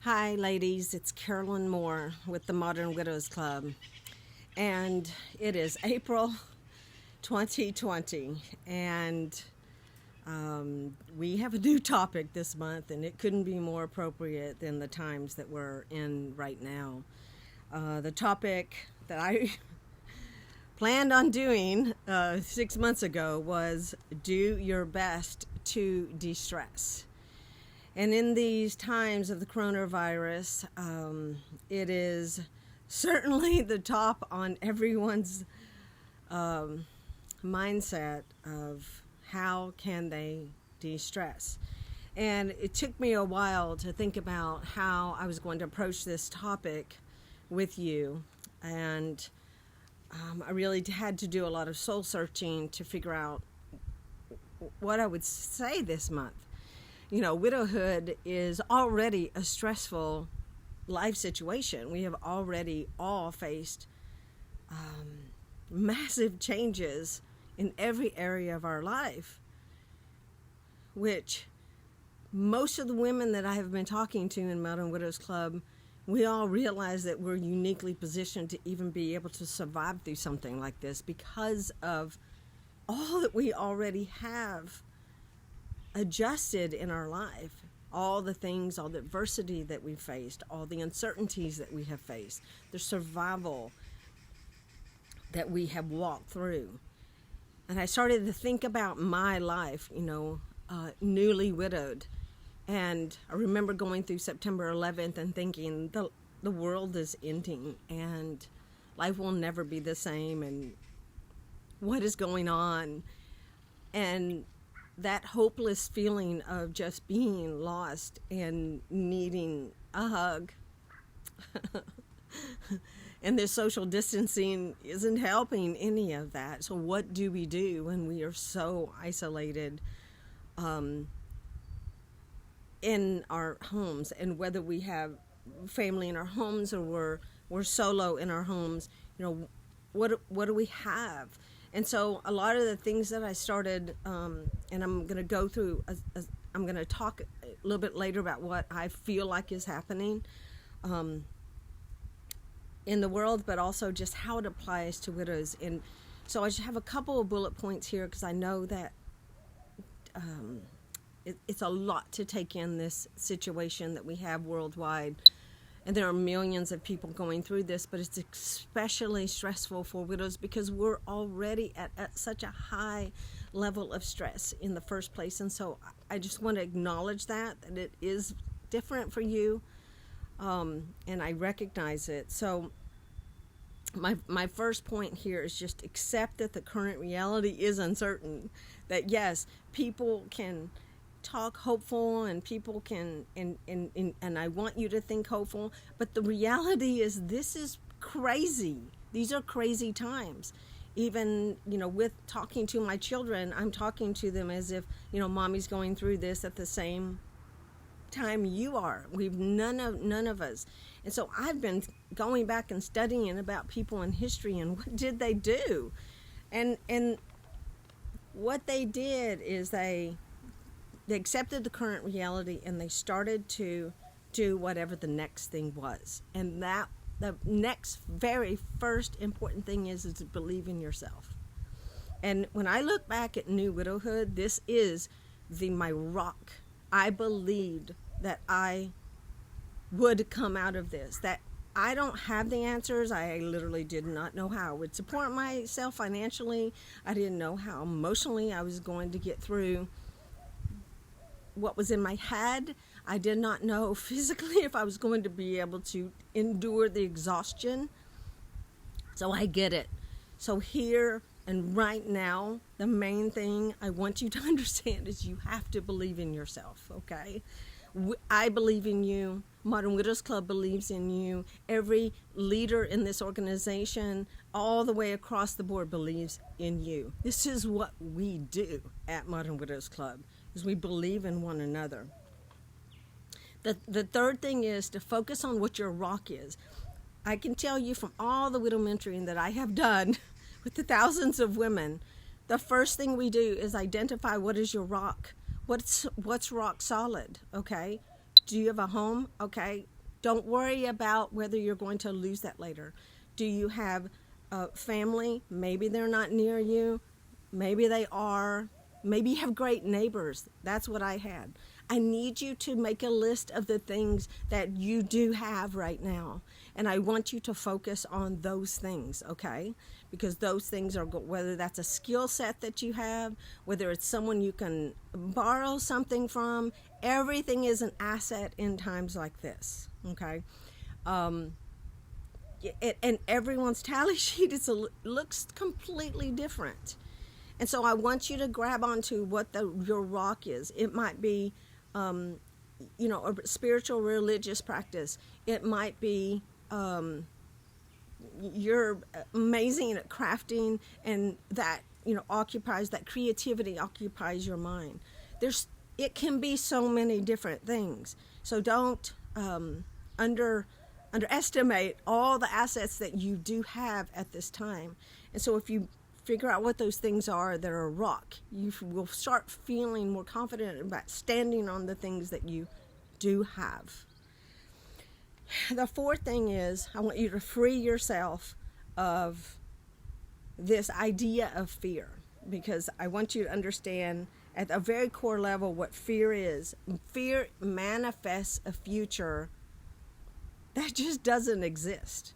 Hi, ladies. It's Carolyn Moor with the Modern Widows Club. And it is April 2020. And we have a new topic this month, and it couldn't be more appropriate than the times that we're in right now. The topic that I planned on doing 6 months ago was do your best to de-stress. And in these times of the coronavirus, it is certainly the top on everyone's mindset of how can they de-stress. And it took me a while to think about how I was going to approach this topic with you. And I really had to do a lot of soul searching to figure out what I would say this month. You know, widowhood is already a stressful life situation. We have already all faced massive changes in every area of our life, which most of the women that I have been talking to in Modern Widows Club, we all realize that we're uniquely positioned to even be able to survive through something like this because of all that we already have adjusted in our life, all the things, all the adversity that we faced, all the uncertainties that we have faced, the survival that we have walked through. And I started to think about my life, newly widowed. And I remember going through September 11th and thinking the world is ending and life will never be the same, and what is going on? And that hopeless feeling of just being lost and needing a hug. And this social distancing isn't helping any of that. So what do we do when we are so isolated in our homes? And whether we have family in our homes or we're solo in our homes, what do we have? And so a lot of the things that I started, and I'm going to go through, I'm going to talk a little bit later about what I feel like is happening in the world, but also just how it applies to widows. And so I just have a couple of bullet points here because I know that it's a lot to take in, this situation that we have worldwide. And there are millions of people going through this, but it's especially stressful for widows because we're already at such a high level of stress in the first place. And so I just want to acknowledge that it is different for you, and I recognize it. So my first point here is just accept that the current reality is uncertain, that yes, people can talk hopeful and people can and I want you to think hopeful, but the reality is this is crazy. These are crazy times. Even with talking to my children, I'm talking to them as if mommy's going through this at the same time you are. None of us. And so I've been going back and studying about people in history and what did they do, and what they did is they accepted the current reality and they started to do whatever the next thing was. And that the next very first important thing is to believe in yourself. And when I look back at new widowhood, this is my rock. I believed that I would come out of this, that I don't have the answers. I literally did not know how I would support myself financially. I didn't know how emotionally I was going to get through what was in my head. I did not know physically if I was going to be able to endure the exhaustion. So I get it. So here and right now, the main thing I want you to understand is you have to believe in yourself, okay? I believe in you. Modern Widows Club believes in you. Every leader in this organization, all the way across the board, believes in you. This is what we do at Modern Widows Club, is we believe in one another. The third thing is to focus on what your rock is. I can tell you from all the widow mentoring that I have done with the thousands of women, the first thing we do is identify what is your rock. What's rock solid, okay? Do you have a home? Okay. Don't worry about whether you're going to lose that later. Do you have a family? Maybe they're not near you. Maybe they are. Maybe you have great neighbors. That's what I had. I need you to make a list of the things that you do have right now. And I want you to focus on those things, okay? Because those things are, whether that's a skill set that you have, whether it's someone you can borrow something from, everything is an asset in times like this, okay? And everyone's tally sheet looks completely different. And so I want you to grab onto what your rock is. It might be, a spiritual religious practice. It might be you're amazing at crafting, and that that creativity occupies your mind. It can be so many different things. So don't underestimate all the assets that you do have at this time. And so if you figure out what those things are that are a rock, you will start feeling more confident about standing on the things that you do have. The fourth thing is, I want you to free yourself of this idea of fear, because I want you to understand at a very core level what fear is. Fear manifests a future that just doesn't exist.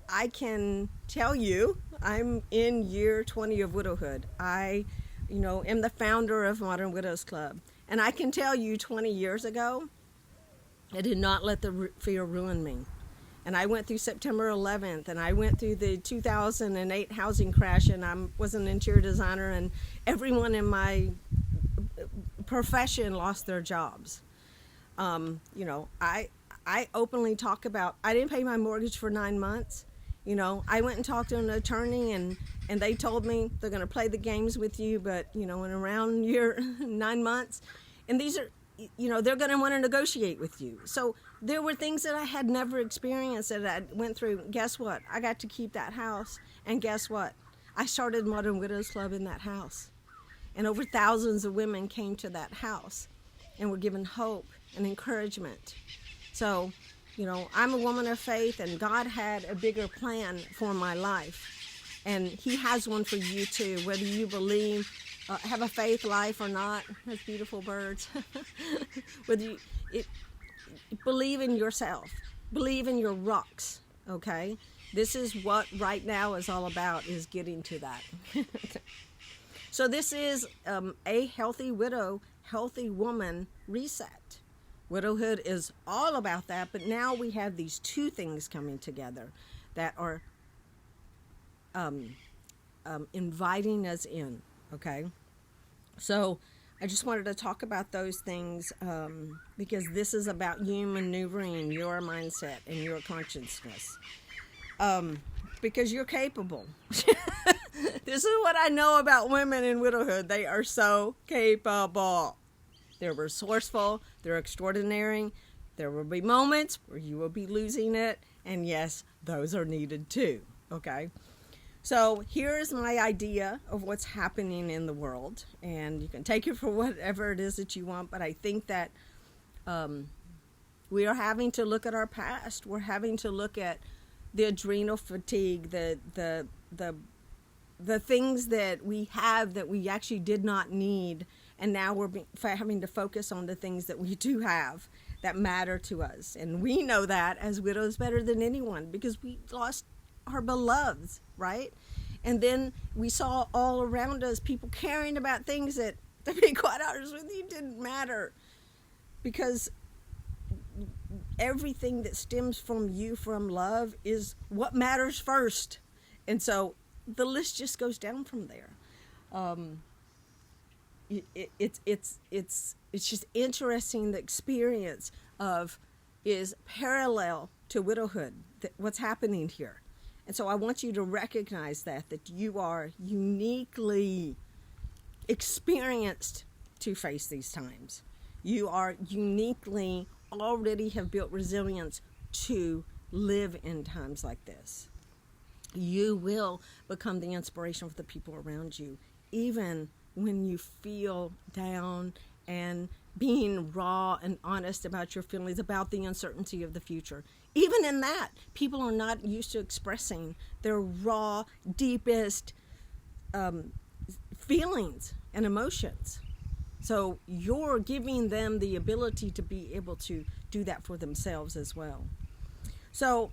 I can tell you, I'm in year 20 of widowhood. I, am the founder of Modern Widows Club. And I can tell you 20 years ago, I did not let the fear ruin me. And I went through September 11th, and I went through the 2008 housing crash, and I was an interior designer, and everyone in my profession lost their jobs. I openly talk about, I didn't pay my mortgage for 9 months. I went and talked to an attorney, and they told me they're going to play the games with you, but, in around 9 months. And these are, they're going to want to negotiate with you. So there were things that I had never experienced that I went through. Guess what? I got to keep that house. And guess what? I started Modern Widows Club in that house. And over thousands of women came to that house and were given hope and encouragement. So, I'm a woman of faith, and God had a bigger plan for my life. And He has one for you too, whether you believe, have a faith life or not. Those beautiful birds. Whether you believe in yourself, believe in your rocks, okay? This is what right now is all about, is getting to that. So this is a healthy widow, healthy woman reset. Widowhood is all about that, but now we have these two things coming together that are inviting us in, okay? So I just wanted to talk about those things because this is about you maneuvering your mindset and your consciousness, because you're capable. This is what I know about women in widowhood. They are so capable. They're resourceful, they're extraordinary. There will be moments where you will be losing it, and yes, those are needed too, okay? So here is my idea of what's happening in the world, and you can take it for whatever it is that you want, but I think that we are having to look at our past. We're having to look at the adrenal fatigue, the things that we have that we actually did not need. And now we're having to focus on the things that we do have that matter to us. And we know that as widows better than anyone, because we lost our beloveds, right? And then we saw all around us people caring about things that, to be quite honest with you, didn't matter. Because everything that stems from you, from love, is what matters first. And so the list just goes down from there. It's just interesting. The experience is parallel to widowhood, what's happening here. And so I want you to recognize that you are uniquely experienced to face these times. You are uniquely already have built resilience to live in times like this. You will become the inspiration for the people around you, even when you feel down and being raw and honest about your feelings, about the uncertainty of the future. Even in that, people are not used to expressing their raw, deepest feelings and emotions. So you're giving them the ability to be able to do that for themselves as well. So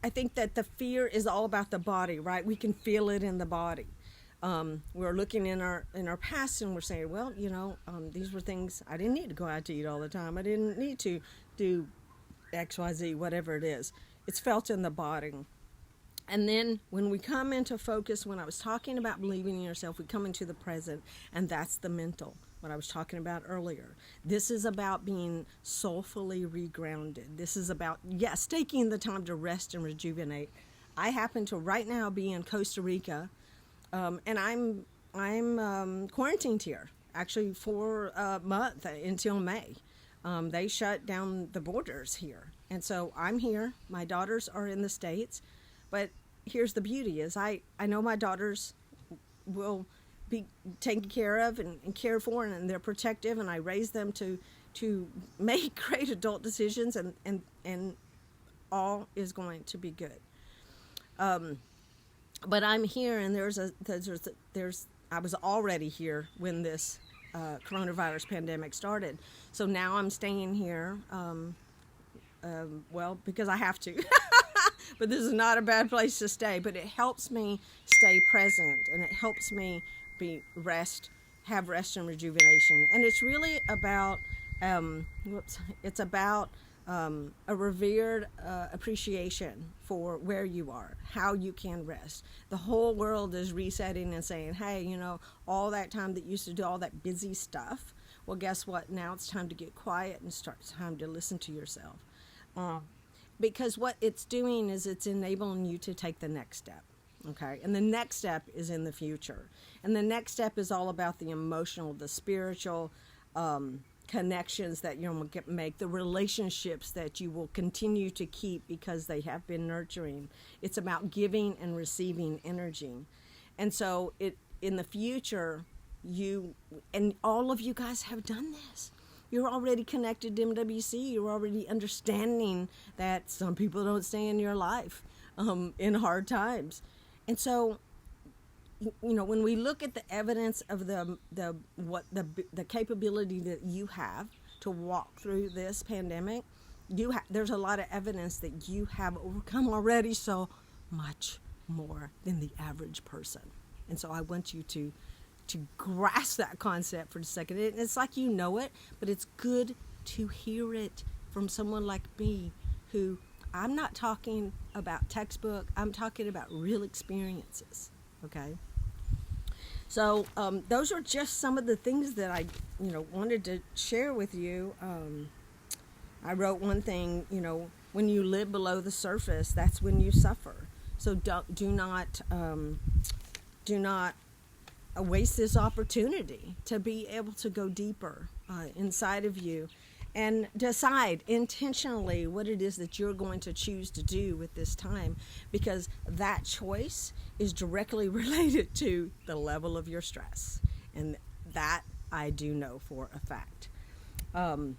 I think that the fear is all about the body, right? We can feel it in the body. We're looking in our past and we're saying, well, these were things I didn't need to go out to eat all the time. I didn't need to do XYZ, whatever it is. It's felt in the body. And then when we come into focus, when I was talking about believing in yourself, we come into the present, and that's the mental, what I was talking about earlier. This is about being soulfully regrounded. This is about, yes, taking the time to rest and rejuvenate. I happen to right now be in Costa Rica, and I'm quarantined here, actually for a month until May. They shut down the borders here. And so I'm here. My daughters are in the States. But here's the beauty is I know my daughters will be taken care of and cared for, and they're protective, and I raise them to make great adult decisions, and all is going to be good. But I'm here, and I was already here when this coronavirus pandemic started. So now I'm staying here, because I have to. But this is not a bad place to stay. But it helps me stay present, and it helps me have rest and rejuvenation. And it's really about, it's about a revered appreciation for where you are, how you can rest. The whole world is resetting and saying, hey, all that time that you used to do all that busy stuff, well, guess what? Now it's time to get quiet and time to listen to yourself. Because what it's doing is it's enabling you to take the next step. Okay, and the next step is in the future. And the next step is all about the emotional, the spiritual connections that you'll make, the relationships that you will continue to keep because they have been nurturing. It's about giving and receiving energy. And so in the future, and all of you guys have done this. You're already connected to MWC. You're already understanding that some people don't stay in your life in hard times. And so, when we look at the evidence of the capability that you have to walk through this pandemic, there's a lot of evidence that you have overcome already so much more than the average person. And so I want you to grasp that concept for a second. It's like you know it, but it's good to hear it from someone like me who, I'm not talking about textbook, I'm talking about real experiences, okay? So those are just some of the things that I, wanted to share with you. I wrote one thing, when you live below the surface, that's when you suffer. So do not waste this opportunity to be able to go deeper inside of you and decide intentionally what it is that you're going to choose to do with this time, because that choice is directly related to the level of your stress, and that I do know for a fact. I'm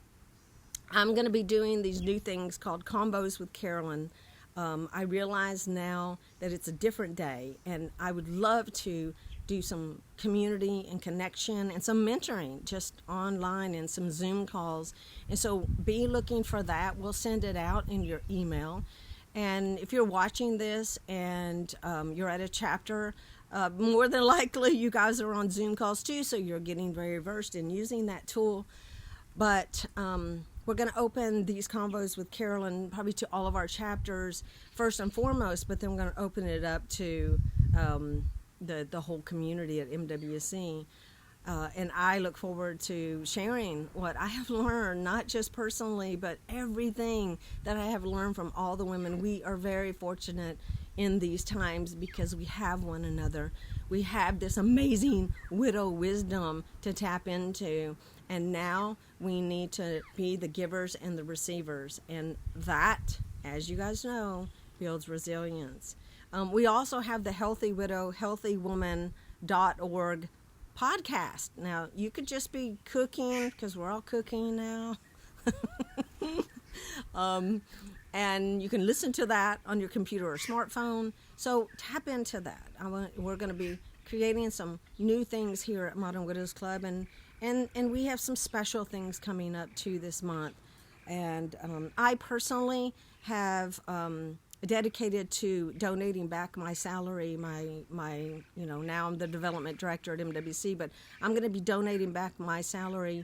going to be doing these new things called Combos with Carolyn. I realize now that it's a different day, and I would love to do some community and connection and some mentoring just online and some Zoom calls. And so be looking for that. We'll send it out in your email. And if you're watching this and you're at a chapter, more than likely you guys are on Zoom calls too, so you're getting very versed in using that tool. But we're going to open these convos with Carolyn probably to all of our chapters first and foremost, but then we're going to open it up to the whole community at MWC. And I look forward to sharing what I have learned, not just personally, but everything that I have learned from all the women. We are very fortunate in these times because we have one another. We have this amazing widow wisdom to tap into. And now we need to be the givers and the receivers. And that, as you guys know, builds resilience. We also have the Healthy Widow, healthywoman.org podcast. Now, you could just be cooking, because we're all cooking now. And you can listen to that on your computer or smartphone. So tap into that. We're going to be creating some new things here at Modern Widows Club, and we have some special things coming up too this month. And I personally have dedicated to donating back my salary. My now I'm the development director at MWC, but I'm going to be donating back my salary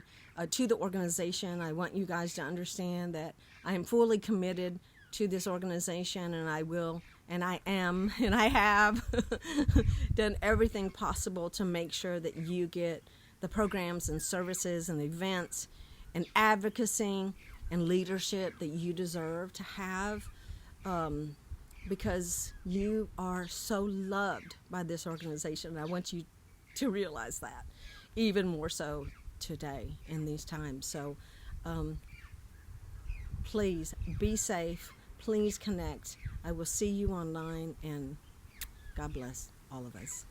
to the organization. I want you guys to understand that I am fully committed to this organization, and I will, and I am, and I have done everything possible to make sure that you get the programs and services and events and advocacy and leadership that you deserve to have, because you are so loved by this organization. And I want you to realize that even more so today in these times. So please be safe. Please connect. I will see you online, and God bless all of us.